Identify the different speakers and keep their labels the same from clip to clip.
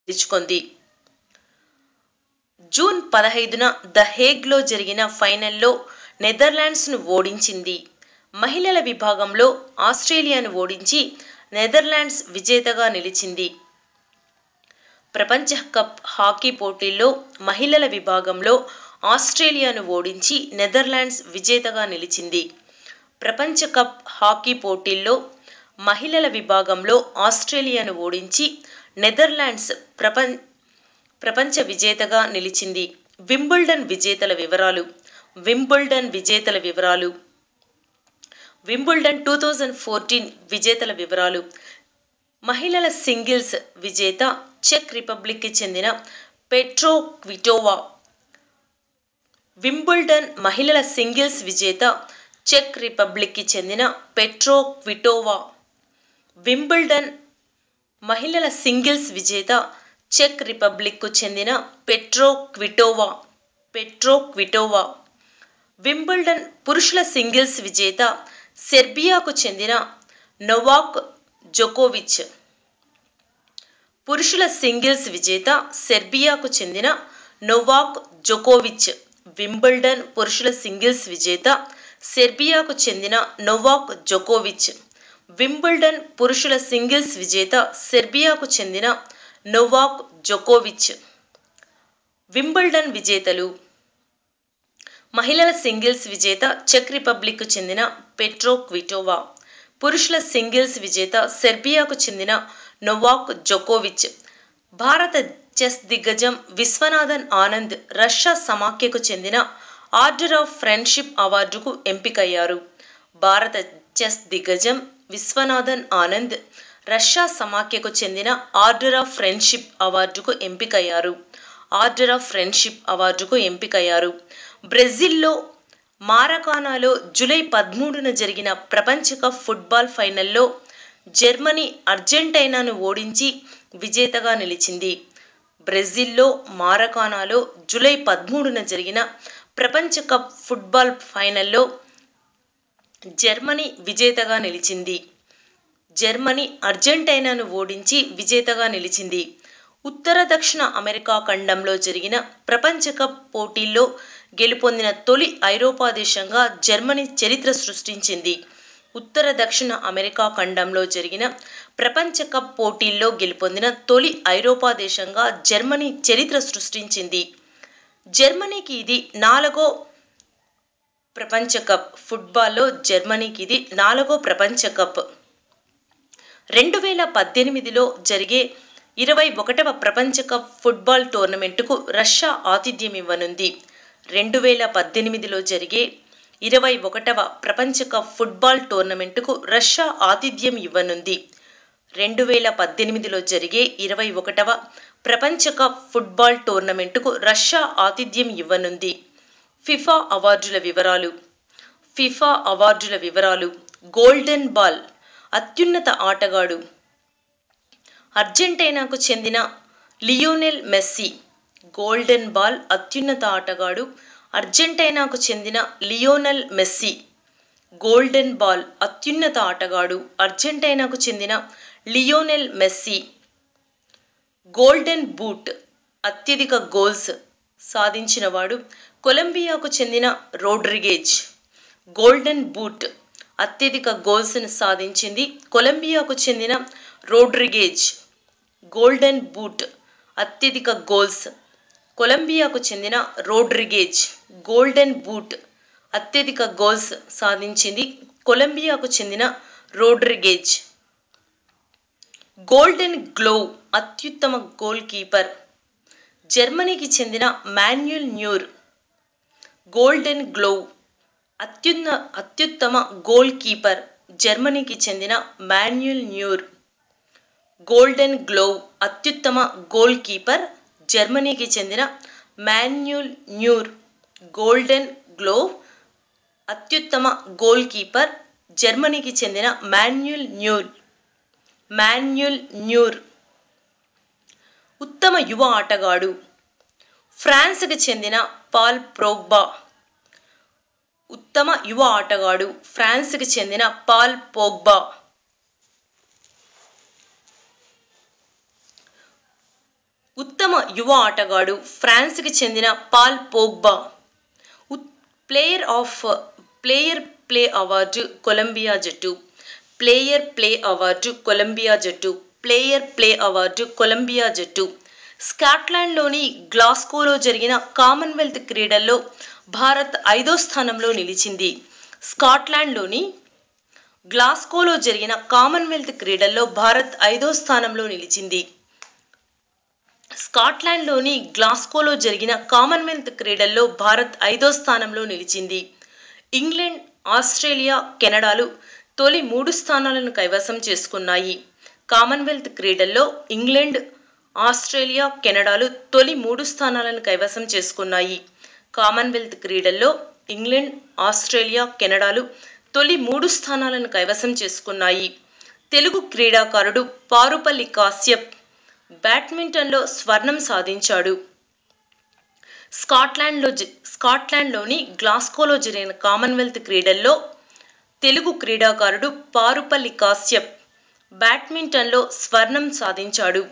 Speaker 1: గెలుచుకుంది. June 15న the హేగ్లో జరిగిన ఫైనల్లో నెదర్లాండ్స్ను ఓడించింది. మహిళల విభాగంలో ఆస్ట్రేలియాను ఓడించి నెదర్లాండ్స్ విజేతగా నిలిచింది. ప్రపంచ కప్ హాకీ పోటీల్లో మహిళల విభాగంలో ఆస్ట్రేలియాను ఓడించి నెదర్లాండ్స్ విజేతగా నిలిచింది. ప్రపంచ కప్ హాకీ పోటీల్లో మహిళల విభాగంలో ఆస్ట్రేలియాను ఓడించి నెదర్లాండ్స్ ప్రపంచ విజేతగా నిలిచింది. వింబుల్డన్ విజేతల వివరాలు. వింబుల్డన్ 2014 విజేతల వివరాలు. మహిళల సింగిల్స్ విజేత చెక్ రిపబ్లిక్కి చెందిన పెట్రా క్విటోవా. వింబుల్డన్ మహిళల సింగిల్స్ విజేత చెక్ రిపబ్లిక్కి చెందిన పెట్రా క్విటోవా. వింబుల్డన్ మహిళల సింగిల్స్ విజేత చెక్ రిపబ్లిక్కు చెందిన పెట్రా క్విటోవా. వింబుల్డన్ పురుషుల సింగిల్స్ విజేత సెర్బియాకు చెందిన నొవాక్ జోకోవిచ్. పురుషుల సింగిల్స్ విజేత సెర్బియాకు చెందిన నొవాక్ జోకోవిచ్. వింబుల్డన్ పురుషుల సింగిల్స్ విజేత సెర్బియాకు చెందిన నొవాక్ జోకోవిచ్. వింబుల్డన్ పురుషుల సింగిల్స్ విజేత సెర్బియాకు చెందిన నొవాక్ జోకోవిచ్. వింబుల్డన్ విజేతలు. మహిళల సింగిల్స్ విజేత చెక్ రిపబ్లిక్కు చెందిన పెట్రా క్విటోవా. పురుషుల సింగిల్స్ విజేత సెర్బియాకు చెందిన నొవాక్ జోకోవిచ్. భారత చెస్ దిగ్గజం విశ్వనాథన్ ఆనంద్ రష్యా సమాఖ్యకు చెందిన ఆర్డర్ ఆఫ్ ఫ్రెండ్షిప్ అవార్డుకు ఎంపికయ్యారు. భారత చెస్ దిగ్గజం విశ్వనాథన్ ఆనంద్ రష్యా సమాఖ్యకు చెందిన ఆర్డర్ ఆఫ్ ఫ్రెండ్షిప్ అవార్డుకు ఎంపికయ్యారు. బ్రెజిల్లో మారకానాలో జూలై 13న జరిగిన ప్రపంచ కప్ ఫుట్బాల్ ఫైనల్లో జర్మనీ అర్జెంటీనాను ఓడించి విజేతగా నిలిచింది. బ్రెజిల్లో మారకానాలో జూలై 13న జరిగిన ప్రపంచ కప్ ఫుట్బాల్ ఫైనల్లో జర్మనీ విజేతగా నిలిచింది. జర్మనీ అర్జెంటీనాను ఓడించి విజేతగా నిలిచింది. ఉత్తర దక్షిణ అమెరికా ఖండంలో జరిగిన ప్రపంచ కప్ పోటీల్లో గెలుపొందిన తొలి ఐరోపా దేశంగా జర్మనీ చరిత్ర సృష్టించింది. ఉత్తర దక్షిణ అమెరికా ఖండంలో జరిగిన ప్రపంచ కప్ పోటీల్లో గెలుపొందిన తొలి ఐరోపా దేశంగా జర్మనీ చరిత్ర సృష్టించింది. జర్మనీకి ఇది 4వ ప్రపంచ కప్. ఫుట్బాల్లో జర్మనీకి ఇది 4వ ప్రపంచ కప్. 2018లో జరిగే 21వ ప్రపంచ కప్ ఫుట్బాల్ టోర్నమెంటుకు రష్యా ఆతిథ్యం ఇవ్వనుంది. 2018లో జరిగే 21వ ప్రపంచ కప్ ఫుట్బాల్ టోర్నమెంటుకు రష్యా ఆతిథ్యం ఇవ్వనుంది. 2018లో జరిగే 21వ ప్రపంచ కప్ ఫుట్బాల్ టోర్నమెంటుకు రష్యా ఆతిథ్యం ఇవ్వనుంది. ఫిఫా అవార్డుల వివరాలు. గోల్డెన్ బాల్ అత్యున్నత ఆటగాడు అర్జెంటీనాకు చెందిన లియోనెల్ మెస్సీ. గోల్డెన్ బాల్ అత్యున్నత ఆటగాడు అర్జెంటీనాకు చెందిన లియోనెల్ మెస్సీ. గోల్డెన్ బాల్ అత్యున్నత ఆటగాడు అర్జెంటీనాకు చెందిన లియోనెల్ మెస్సీ. గోల్డెన్ బూట్ అత్యధిక గోల్స్ సాధించినవాడు కొలంబియాకు చెందిన రోడ్రిగేజ్. గోల్డెన్ బూట్ అత్యధిక గోల్స్ను సాధించింది కొలంబియాకు చెందిన రోడ్రిగేజ్. గోల్డెన్ బూట్ అత్యధిక గోల్స్ కొలంబియాకు చెందిన రోడ్రిగేజ్. గోల్డెన్ బూట్ అత్యధిక గోల్స్ సాధించింది కొలంబియాకు చెందిన రోడ్రిగేజ్. గోల్డెన్ గ్లోవ్ అత్యుత్తమ గోల్ కీపర్ జర్మనీకి చెందిన మాన్యుయల్ న్యూర్. గోల్డెన్ గ్లోవ్ అత్యుత్తమ గోల్ కీపర్ జర్మనీకి చెందిన మాన్యుయల్ న్యూర్. గోల్డెన్ గ్లోవ్ అత్యుత్తమ గోల్ కీపర్ జర్మనీకి చెందిన మాన్యుయల్ న్యూర్. గోల్డెన్ గ్లోవ్ అత్యుత్తమ గోల్ కీపర్ జర్మనీకి చెందిన మాన్యుయల్ న్యూర్. ఉత్తమ యువ ఆటగాడు ఫ్రాన్స్కి చెందిన పాల్ పోగ్బా. ఉత్తమ యువ ఆటగాడు ఫ్రాన్స్కి చెందిన పాల్ పోగ్బా. యువ ఆటగాడు ఫ్రాన్స్కి చెందిన Paul Pogba. Player play award Colombia జట్టు. ప్లేయర్ ప్లే అవార్డు కొలంబియా జట్టు. ప్లేయర్ ప్లే అవార్డు కొలంబియా జట్టు. స్కాట్లాండ్లోని గ్లాస్గోలో జరిగిన కామన్వెల్త్ క్రీడల్లో భారత్ 5వ స్థానంలో నిలిచింది. స్కాట్లాండ్లోని గ్లాస్గోలో జరిగిన కామన్వెల్త్ క్రీడల్లో భారత్ 5వ స్థానంలో నిలిచింది. స్కాట్లాండ్లోని గ్లాస్గోలో జరిగిన కామన్వెల్త్ క్రీడల్లో భారత్ 5వ స్థానంలో నిలిచింది. ఇంగ్లాండ్, ఆస్ట్రేలియా, కెనడాలు తొలి 3 స్థానాలను కైవసం చేసుకున్నాయి. కామన్వెల్త్ క్రీడల్లో ఇంగ్లాండ్, ఆస్ట్రేలియా, కెనడాలు తొలి 3 స్థానాలను కైవసం చేసుకున్నాయి. కామన్వెల్త్ క్రీడల్లో ఇంగ్లాండ్, ఆస్ట్రేలియా, కెనడాలు తొలి 3 స్థానాలను కైవసం చేసుకున్నాయి. తెలుగు క్రీడాకారుడు పారుపల్లి కాశ్యప్ బ్యాడ్మింటన్లో స్వర్ణం సాధించాడు. స్కాట్లాండ్లోని గ్లాస్గోలో జరిగిన కామన్వెల్త్ క్రీడల్లో తెలుగు క్రీడాకారుడు పారుపల్లి కాశ్యప్ బ్యాడ్మింటన్లో స్వర్ణం సాధించాడు.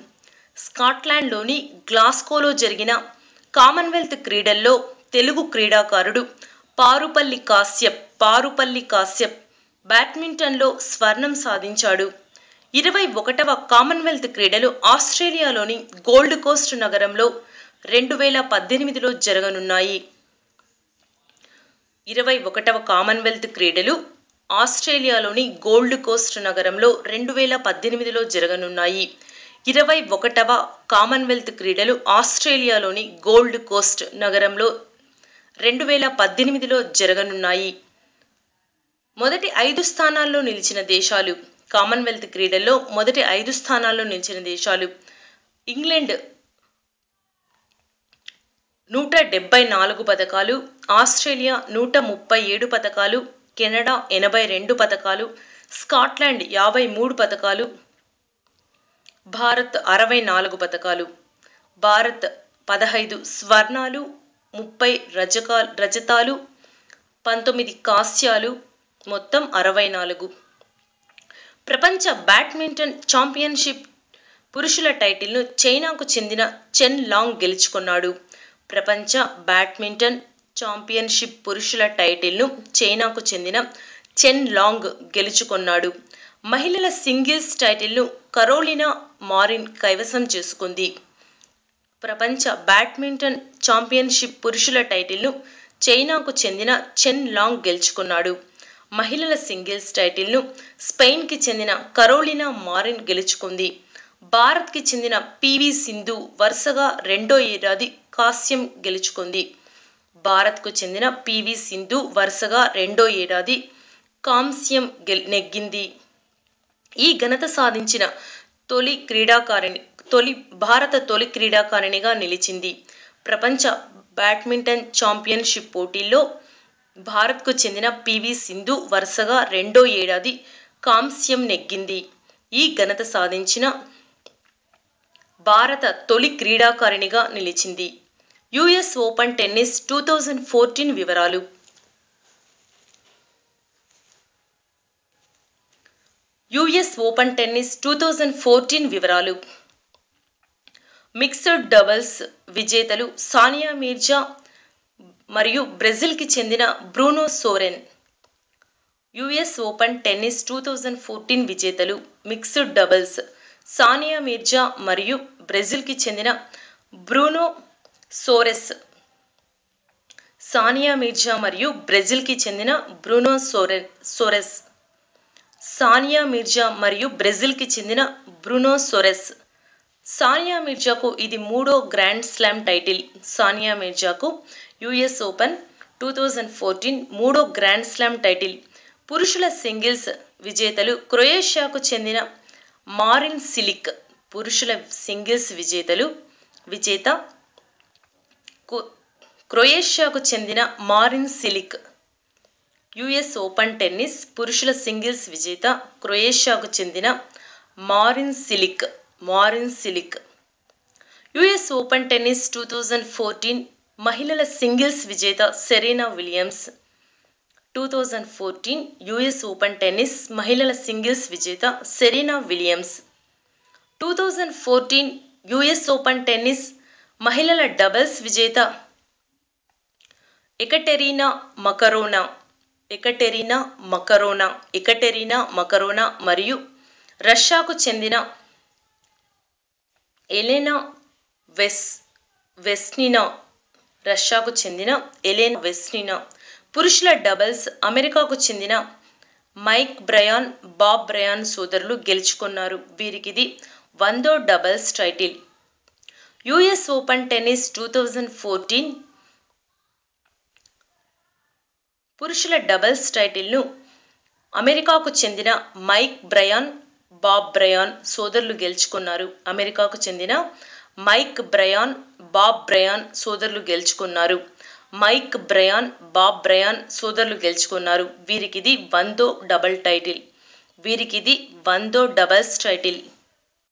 Speaker 1: స్కాట్లాండ్లోని గ్లాస్గోలో జరిగిన కామన్వెల్త్ క్రీడల్లో తెలుగు క్రీడాకారుడు పారుపల్లి కాశ్యప్ బ్యాడ్మింటన్లో స్వర్ణం సాధించాడు. 21వ కామన్వెల్త్ క్రీడలు ఆస్ట్రేలియాలోని గోల్డ్ కోస్ట్ నగరంలో 2018లో జరగనున్నాయి. 21వ కామన్వెల్త్ క్రీడలు ఆస్ట్రేలియాలోని గోల్డ్ కోస్ట్ నగరంలో 2018లో జరగనున్నాయి. 21వ కామన్వెల్త్ క్రీడలు ఆస్ట్రేలియాలోని గోల్డ్ కోస్ట్ నగరంలో 2018లో జరగనున్నాయి. మొదటి 5 స్థానాల్లో నిలిచిన దేశాలు. కామన్వెల్త్ క్రీడల్లో మొదటి 5 స్థానాల్లో నిలిచిన దేశాలు: ఇంగ్లాండ్ 174 పతకాలు, ఆస్ట్రేలియా 137 పతకాలు, కెనడా 82 పతకాలు, స్కాట్లాండ్ 53 పతకాలు, భారత్ 64 పతకాలు. భారత్ 15 స్వర్ణాలు, 30 రజతాలు, 19 కాంస్యాలు, మొత్తం 64. ప్రపంచ బ్యాడ్మింటన్ ఛాంపియన్షిప్ పురుషుల టైటిల్ను చైనాకు చెందిన చెన్ లాంగ్ గెలుచుకున్నాడు. ప్రపంచ బ్యాడ్మింటన్ ఛాంపియన్షిప్ పురుషుల టైటిల్ను చైనాకు చెందిన చెన్ లాంగ్ గెలుచుకున్నాడు. మహిళల సింగిల్స్ టైటిల్ను కరోలినా మారిన్ కైవసం చేసుకుంది. ప్రపంచ బ్యాడ్మింటన్ ఛాంపియన్షిప్ పురుషుల టైటిల్ను చైనాకు చెందిన చెన్ లాంగ్ గెలుచుకున్నాడు. మహిళల సింగిల్స్ టైటిల్ను స్పెయిన్కి చెందిన కరోలినా మారిన్ గెలుచుకుంది. భారత్కి చెందిన పివి సింధు వరుసగా 2వ ఏడాది కాంస్యం గెలుచుకుంది. భారత్కు చెందిన పివి సింధు వరుసగా 2వ ఏడాది కాంస్యం నెగ్గింది. ఈ ఘనత సాధించిన భారత తొలి క్రీడాకారిణిగా నిలిచింది. ప్రపంచ బ్యాడ్మింటన్ ఛాంపియన్షిప్ పోటీల్లో భారత్కు చెందిన పివి సింధు వరుసగా 2వ ఏడాది కాంస్యం నెగ్గింది. ఈ ఘనత సాధించిన భారత తొలి క్రీడాకారిణిగా నిలిచింది. యుఎస్ ఓపెన్ టెన్నిస్ 2014 వివరాలు. యుఎస్ ఓపెన్ టెన్నిస్ 2014 వివరాలు. మిక్స్డ్ డబుల్స్ విజేతలు సానియా మీర్జా మరియు బ్రెజిల్కి చెందిన Bruno Soares. US Open tennis 2014 విజేతలు మిక్స్డ్ డబుల్స్ సానియా మీర్జా మరియు బ్రెజిల్కి చెందిన బ్రూనో సోరెస్. సానియా మీర్జా మరియు బ్రెజిల్కి చెందిన బ్రూనో సోరెస్. సానియా మీర్జా మరియు బ్రెజిల్కి చెందిన బ్రూనో సోరెస్. సానియా మీర్జాకు ఇది 3వ గ్రాండ్ స్లామ్ టైటిల్. సానియా మీర్జాకు యుఎస్ ఓపెన్ 2014 3వ గ్రాండ్ స్లామ్ టైటిల్. పురుషుల సింగిల్స్ విజేతలు క్రొయేషియాకు చెందిన మారిన్ సిలిక్. పురుషుల సింగిల్స్ విజేత క్రొయేషియాకు చెందిన మారిన్ సిలిక్. యుఎస్ ఓపెన్ టెన్నిస్ పురుషుల సింగిల్స్ విజేత క్రొయేషియాకు చెందిన మారిన్ సిలిక్. యుఎస్ ఓపెన్ టెన్నిస్ 2014 మహిళల సింగిల్స్ విజేత Serena Williams. 2014 US Open tennis మహిళల సింగిల్స్ విజేత Serena Williams. 2014 US Open tennis మహిళల డబుల్స్ విజేత ఎకటెరినా మకరోనా మరియు రష్యాకు చెందిన ఎలెనా వెస్నినా. పురుషుల డబుల్స్ అమెరికాకు చెందిన మైక్ బ్రయాన్, బాబ్ బ్రయాన్ సోదరులు గెలుచుకున్నారు. వీరికిది 100వ doubles title. US Open tennis 2014 పురుషుల డబుల్స్ టైటిల్ను అమెరికాకు చెందిన మైక్ బ్రయాన్, బాబ్ బ్రయాన్ సోదరులు గెలుచుకున్నారు. అమెరికాకు చెందిన మైక్ బ్రయాన్, బాబ్ బ్రయాన్ సోదరులు గెలుచుకున్నారు. వీరికిది 100వ డబుల్స్ టైటిల్.